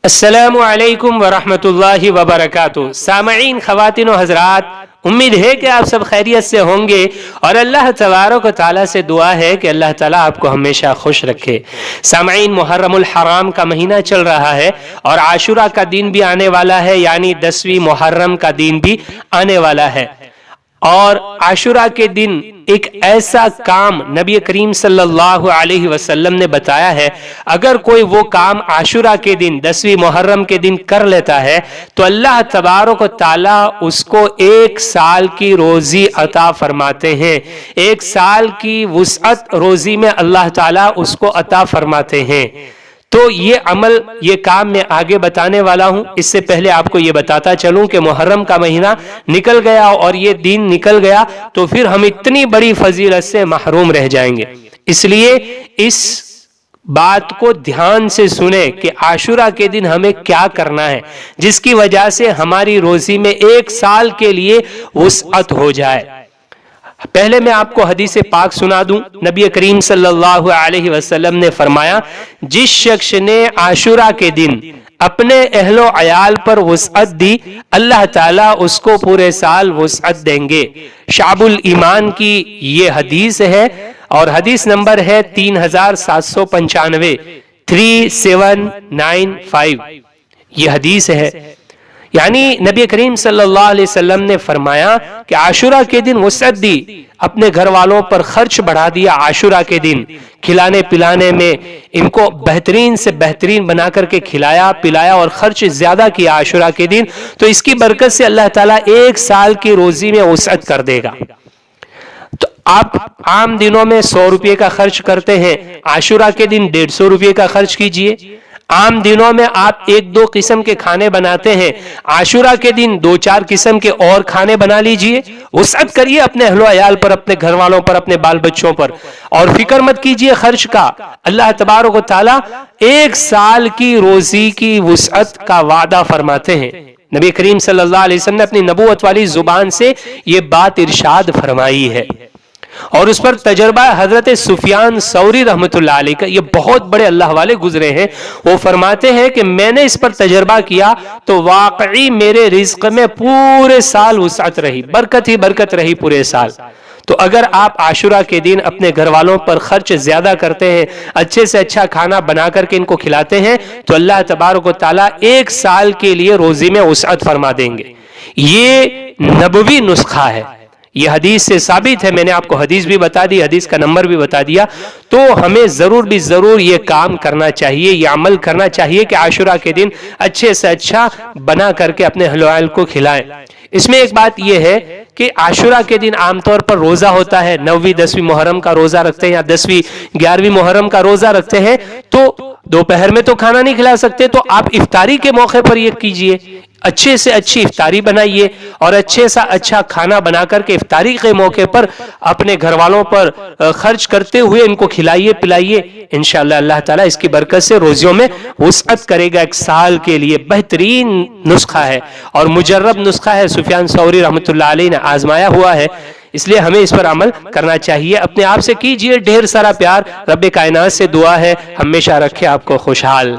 السلام علیکم ورحمۃ اللہ وبرکاتہ۔ سامعین، خواتین و حضرات، امید ہے کہ آپ سب خیریت سے ہوں گے اور اللہ تبارک و تعالیٰ سے دعا ہے کہ اللہ تعالیٰ آپ کو ہمیشہ خوش رکھے۔ سامعین، محرم الحرام کا مہینہ چل رہا ہے اور عاشورہ کا دن بھی آنے والا ہے، یعنی 10ویں محرم کا دن بھی آنے والا ہے۔ اور عاشورہ کے دن ایک ایسا کام نبی کریم صلی اللہ علیہ وسلم نے بتایا ہے، اگر کوئی وہ کام عاشورہ کے دن 10ویں محرم کے دن کر لیتا ہے تو اللہ تبارک و تعالیٰ اس کو 1 سال کی روزی عطا فرماتے ہیں۔ 1 سال کی وسعت روزی میں اللہ تعالیٰ اس کو عطا فرماتے ہیں۔ تو یہ عمل، یہ کام میں آگے بتانے والا ہوں۔ اس سے پہلے آپ کو یہ بتاتا چلوں کہ محرم کا مہینہ نکل گیا اور یہ دن نکل گیا تو پھر ہم اتنی بڑی فضیلت سے محروم رہ جائیں گے۔ اس لیے اس بات کو دھیان سے سنیں کہ عاشورہ کے دن ہمیں کیا کرنا ہے، جس کی وجہ سے ہماری روزی میں 1 سال کے لیے وسعت ہو جائے۔ پہلے میں آپ کو حدیث پاک سنا دوں۔ نبی کریم صلی اللہ علیہ وسلم نے فرمایا، جس شخص نے عاشورہ کے دن اپنے اہل و عیال پر وسعت دی، اللہ تعالیٰ اس کو پورے سال وسعت دیں گے۔ شعب الایمان کی یہ حدیث ہے اور حدیث نمبر ہے 3795 3795 یہ حدیث ہے۔ یعنی نبی کریم صلی اللہ علیہ وسلم نے فرمایا کہ عاشورہ کے دن وسعت دی، اپنے گھر والوں پر خرچ بڑھا دیا۔ عاشورہ کے دن کھلانے پلانے میں ان کو بہترین سے بہترین بنا کر کے کھلایا پلایا اور خرچ زیادہ کیا عاشورہ کے دن، تو اس کی برکت سے اللہ تعالیٰ 1 سال کی روزی میں وسعت کر دے گا۔ تو آپ عام دنوں میں 100 روپے کا خرچ کرتے ہیں، عاشورہ کے دن 150 روپے کا خرچ کیجئے۔ عام دنوں میں آپ 1-2 قسم کے کھانے بناتے ہیں، عاشورہ کے دن 2-4 قسم کے اور کھانے بنا لیجئے۔ وسعت کریے اپنے اہل و عیال پر، اپنے گھر والوں پر، اپنے بال بچوں پر، اور فکر مت کیجئے خرچ کا۔ اللہ تبارک و تعالیٰ 1 سال کی روزی کی وسعت کا وعدہ فرماتے ہیں۔ نبی کریم صلی اللہ علیہ وسلم نے اپنی نبوت والی زبان سے یہ بات ارشاد فرمائی ہے، اور اس پر تجربہ حضرت سفیان ثوری رحمۃ اللہ علیہ کا، یہ بہت بڑے اللہ والے گزرے ہیں، وہ فرماتے ہیں کہ میں نے اس پر تجربہ کیا تو واقعی میرے رزق میں پورے سال وسعت رہی، برکت ہی برکت رہی پورے سال۔ تو اگر آپ عاشورہ کے دن اپنے گھر والوں پر خرچ زیادہ کرتے ہیں، اچھے سے اچھا کھانا بنا کر کے ان کو کھلاتے ہیں، تو اللہ تبارک و تعالیٰ 1 سال کے لیے روزی میں وسعت فرما دیں گے۔ یہ نبوی نسخہ ہے، یہ حدیث سے ثابت ہے۔ میں نے آپ کو حدیث بھی بتا دی، حدیث کا نمبر بھی بتا دیا۔ تو ہمیں ضرور یہ کام کرنا چاہیے، یہ عمل کرنا چاہیے کہ عاشورہ کے دن اچھے سے اچھا بنا کر کے اپنے اہل و عیال کو کھلائیں۔ اس میں ایک بات یہ ہے کہ عاشورہ کے دن عام طور پر روزہ ہوتا ہے، 9ویں 10ویں محرم کا روزہ رکھتے ہیں یا 10ویں 11ویں محرم کا روزہ رکھتے ہیں، تو دوپہر میں تو کھانا نہیں کھلا سکتے، تو آپ افطاری کے موقع پر یہ کیجئے، اچھے سے اچھی افطاری بنائیے اور اچھے سا اچھا کھانا بنا کر کے افطاری کے موقع پر اپنے گھر والوں پر خرچ کرتے ہوئے ان کو کھلائیے پلائیے۔ انشاءاللہ اللہ تعالیٰ اس کی برکت سے روزیوں میں وسعت کرے گا 1 سال کے لیے۔ بہترین نسخہ ہے اور مجرب نسخہ ہے، سفیان ثوری رحمۃ اللہ علیہ نے آزمایا ہوا ہے، اس لیے ہمیں اس پر عمل کرنا چاہیے۔ اپنے آپ سے کیجئے ڈھیر سارا پیار۔ رب کائنات سے دعا ہے ہمیشہ رکھے آپ کو خوشحال۔